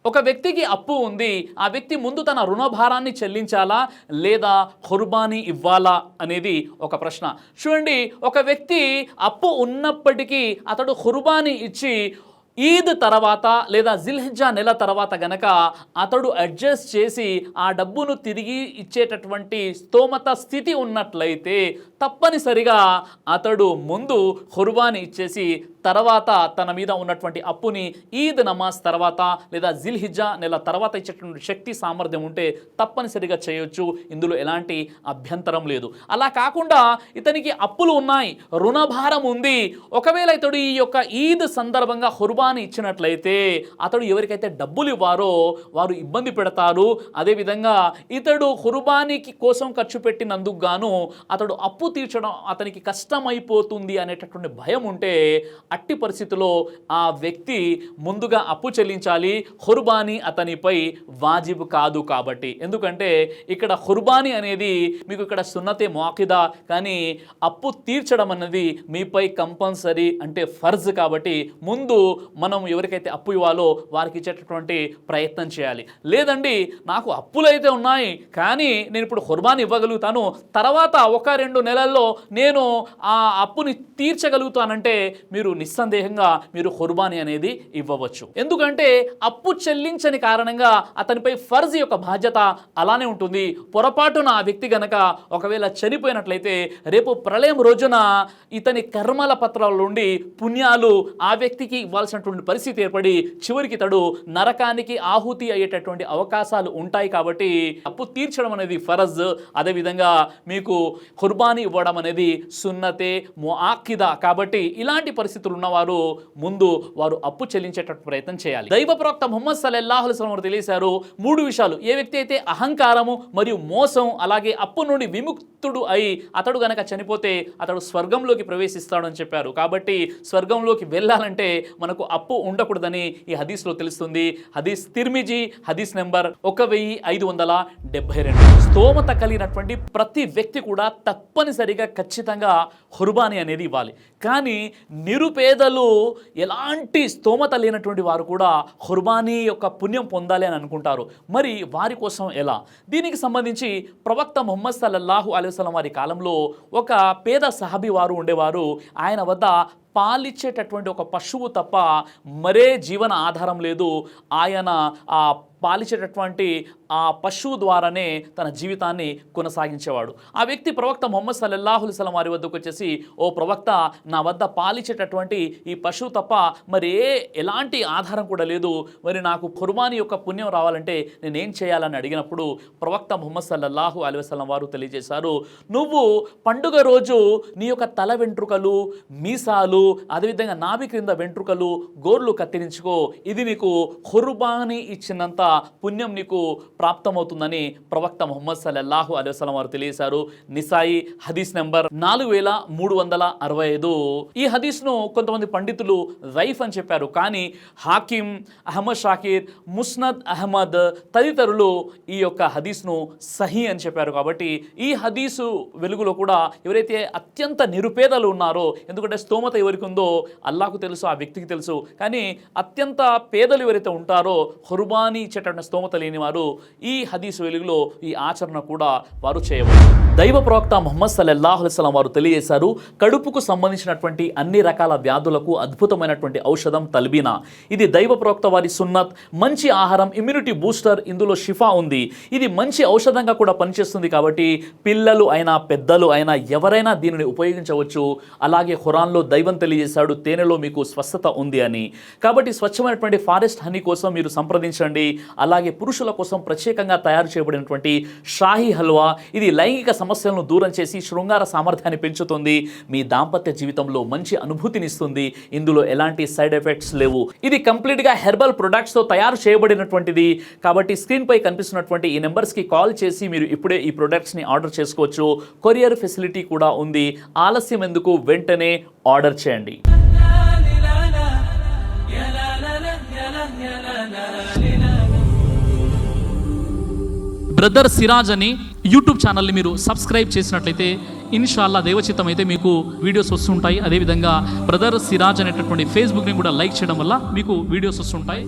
ఒక వ్యక్తికి అప్పు ఉంది, ఆ వ్యక్తి ముందు తన రుణభారాన్ని చెల్లించాలా లేదా ఖుర్బానీ ఇవ్వాలా అనేది ఒక ప్రశ్న. చూడండి, ఒక వ్యక్తి అప్పు ఉన్నప్పటికీ అతడు ఖుర్బానీ ఇచ్చి ఈద్ తర్వాత లేదా జిల్హిజ్జా నెల తర్వాత గనక అతడు అడ్జస్ట్ చేసి ఆ డబ్బును తిరిగి ఇచ్చేటటువంటి స్తోమత స్థితి ఉన్నట్లయితే తప్పనిసరిగా అతడు ముందు ఖుర్బానీ ఇచ్చేసి తర్వాత తన మీద ఉన్నటువంటి అప్పుని ఈద్ నమాజ్ తర్వాత లేదా జిల్హిజ్జా నెల తర్వాత ఇచ్చేటువంటి శక్తి సామర్థ్యం ఉంటే తప్పనిసరిగా చేయొచ్చు. ఇందులో ఎలాంటి అభ్యంతరం లేదు. అలా కాకుండా ఇతనికి అప్పులు ఉన్నాయి, రుణభారం ఉంది, ఒకవేళ ఇతడు ఈ యొక్క ఈద్ సందర్భంగా ఖుర్బానీ ఇచ్చినట్లయితే అతడు ఎవరికైతే డబ్బులు ఇవ్వారో వారు ఇబ్బంది పెడతారు. అదేవిధంగా ఇతడు ఖుర్బానీకి కోసం ఖర్చు పెట్టినందుకు గాను అతడు అప్పు తీర్చడం అతనికి కష్టమైపోతుంది అనేటటువంటి భయం ఉంటే అట్టి పరిస్థితిలో ఆ వ్యక్తి ముందుగా అప్పు చెల్లించాలి. ఖుర్బానీ అతనిపై వాజిబ్ కాదు కాబట్టి. ఎందుకంటే ఇక్కడ ఖుర్బానీ అనేది మీకు ఇక్కడ సున్నతే ముఅక్కిదా, కానీ అప్పు తీర్చడం అన్నది మీపై కంపల్సరీ అంటే ఫర్జ్ కాబట్టి ముందు మనం ఎవరికైతే అప్పు ఇవ్వాలో వారికి ఇచ్చేటటువంటి ప్రయత్నం చేయాలి. లేదండి నాకు అప్పులు అయితే ఉన్నాయి కానీ నేను ఇప్పుడు ఖుర్బానీ ఇవ్వగలుగుతాను, తర్వాత 1-2 నెలల్లో నేను ఆ అప్పుని తీర్చగలుగుతానంటే మీరు నిస్సందేహంగా మీరు ఖుర్బానీ అనేది ఇవ్వవచ్చు. ఎందుకంటే అప్పు చెల్లించని కారణంగా అతనిపై ఫర్జ్ యొక్క బాధ్యత అలానే ఉంటుంది. పొరపాటున ఆ వ్యక్తి గనక ఒకవేళ చనిపోయినట్లయితే రేపు ప్రళయం రోజున ఇతని కర్మల పత్రాల నుండి పుణ్యాలు ఆ వ్యక్తికి ఇవ్వాల్సినటువంటి పరిస్థితి ఏర్పడి చివరికి ఇతడు నరకానికి ఆహుతి అయ్యేటటువంటి అవకాశాలు ఉంటాయి. కాబట్టి అప్పు తీర్చడం అనేది ఫరజ్, అదేవిధంగా మీకు ఖుర్బానీ ఇవ్వడం అనేది సున్నతే ముఅక్కిదా. కాబట్టి ఇలాంటి పరిస్థితులు ఉన్నవారు ముందు వారు అప్పు చెల్లించేటట్టు ప్రయత్నం చేయాలి. దైవ ప్రవక్త ముహమ్మద్ సల్లల్లాహు అలైహి వసల్లం తెలియజేశారు 3 విషయాలు. ఏ వ్యక్తి అయితే అహంకారము మరియు మోసం అలాగే అప్పు నుండి విముక్తుడు అయి అతడు గనక చనిపోతే అతడు స్వర్గంలోకి ప్రవేశిస్తాడు అని చెప్పారు. కాబట్టి స్వర్గంలోకి వెళ్ళాలంటే మనకు అప్పు ఉండకూడదని ఈ హదీస్లో తెలుస్తుంది. హదీస్ తిర్మిజీ హదీస్ నెంబర్ 1572. స్తోమత కలిగినటువంటి ప్రతి వ్యక్తి కూడా తప్పనిసరిగా ఖచ్చితంగా ఖుర్బానీ అనేది ఇవ్వాలి. కానీ నిరుపేదలు ఎలాంటి స్తోమత లేనటువంటి వారు కూడా ఖుర్బానీ యొక్క పుణ్యం పొందాలి అని అనుకుంటారు. మరి వారి కోసం ఎలా? దీనికి సంబంధించి ప్రవక్త ముహమ్మద్ సల్లల్లాహు అలైహి వసల్లం వారి కాలంలో ఒక పేద సహాబీ వారు ఉండేవారు. ఆయన వద్ద పాలిచ్చేటటువంటి ఒక పశువు తప్ప మరే జీవన ఆధారం లేదు. ఆయన ఆ పాలిచ్చేటటువంటి ఆ పశువు ద్వారానే తన జీవితాన్ని కొనసాగించేవాడు. ఆ వ్యక్తి ప్రవక్త ముహమ్మద్ సల్లల్లాహు అలైహి వసల్లం వారి వద్దకు వచ్చేసి, ఓ ప్రవక్త, నా వద్ద పాలిచ్చేటటువంటి ఈ పశువు తప్ప మరి ఎలాంటి ఆధారం కూడా లేదు, మరి నాకు ఖుర్బానీ యొక్క పుణ్యం రావాలంటే నేనేం చేయాలని అడిగినప్పుడు ప్రవక్త ముహమ్మద్ సల్లల్లాహు అలైహి వసల్లం వారు తెలియజేశారు, నువ్వు పండుగ రోజు నీ యొక్క తల వెంట్రుకలు, మీసాలు, అదేవిధంగా నాభి క్రింద వెంట్రుకలు, గోర్లు కత్తిరించుకో. ఇది నీకు ఖుర్బానీ ఇచ్చినంత పుణ్యం నీకు ప్రాప్తమవుతుందని ప్రవక్త ముహమ్మద్ సల్లల్లాహు అలైహి వసల్లం వారు తెలియజేశారు. నిసాయి హదీస్ నెంబర్ 4365. ఈ హదీస్ను కొంతమంది పండితులు రైఫ్ అని చెప్పారు, కానీ హాకిం, అహ్మద్ షాకీర్, ముస్నద్ అహ్మద్ తదితరులు ఈ యొక్క హదీస్ను సహీ అని చెప్పారు. కాబట్టి ఈ హదీసు వెలుగులో కూడా ఎవరైతే అత్యంత నిరుపేదలు ఉన్నారో, ఎందుకంటే స్తోమత ఎవరికి ఉందో అల్లాహకు తెలుసు, ఆ వ్యక్తికి తెలుసు, కానీ అత్యంత పేదలు ఎవరైతే ఉంటారో ఖుర్బానీ ఇచ్చేటటువంటి స్తోమత లేని వారు ఈ హదీసు వెలుగులో ఈ ఆచరణ కూడా వారు చేయవచ్చు. దైవ ప్రవక్త ముహమ్మద్ సల్లల్లాహు అలైహి వసల్లం వారు తెలియజేశారు, కడుపుకు సంబంధించినటువంటి అన్ని రకాల వ్యాధులకు అద్భుతమైనటువంటి ఔషధం తల్బీనా. ఇది దైవ ప్రవక్త వారి సున్నత్, మంచి ఆహారం, ఇమ్యూనిటీ బూస్టర్, ఇందులో షిఫా ఉంది. ఇది మంచి ఔషధంగా కూడా పనిచేస్తుంది. కాబట్టి పిల్లలు అయినా పెద్దలు అయినా ఎవరైనా దీనిని ఉపయోగించవచ్చు. అలాగే ఖురాన్లో దైవం తెలియజేశాడు, తేనెలో మీకు స్వస్థత ఉంది అని. కాబట్టి స్వచ్ఛమైనటువంటి ఫారెస్ట్ హనీ కోసం మీరు సంప్రదించండి. అలాగే పురుషుల కోసం ప్రత్యేకంగా తయారు చేయబడినటువంటి షాహీ హల్వా, ఇది లైంగిక సమస్యలను దూరం చేసి శృంగార సామర్థ్యాన్ని పెంచుతుంది, మీ దాంపత్య జీవితంలో మంచి అనుభూతినిస్తుంది. ఇందులో ఎలాంటి సైడ్ ఎఫెక్ట్స్ లేవు. ఇది కంప్లీట్గా హెర్బల్ ప్రొడక్ట్స్తో తయారు చేయబడినటువంటిది. కాబట్టి స్క్రీన్పై కనిపిస్తున్నటువంటి ఈ నెంబర్స్కి కాల్ చేసి మీరు ఇప్పుడే ఈ ప్రొడక్ట్స్ని ఆర్డర్ చేసుకోవచ్చు. కొరియర్ ఫెసిలిటీ కూడా ఉంది. ఆలస్యం ఎందుకు, వెంటనే ఆర్డర్ చేయండి. బ్రదర్ సిరాజ్ అని యూట్యూబ్ ఛానల్ని మీరు సబ్స్క్రైబ్ చేసినట్లయితే ఇన్షాల్లా దేవచిత్తం అయితే మీకు వీడియోస్ వస్తుంటాయి. అదేవిధంగా బ్రదర్ సిరాజ్ అనేటటువంటి ఫేస్బుక్ని కూడా లైక్ చేయడం వల్ల మీకు వీడియోస్ వస్తుంటాయి.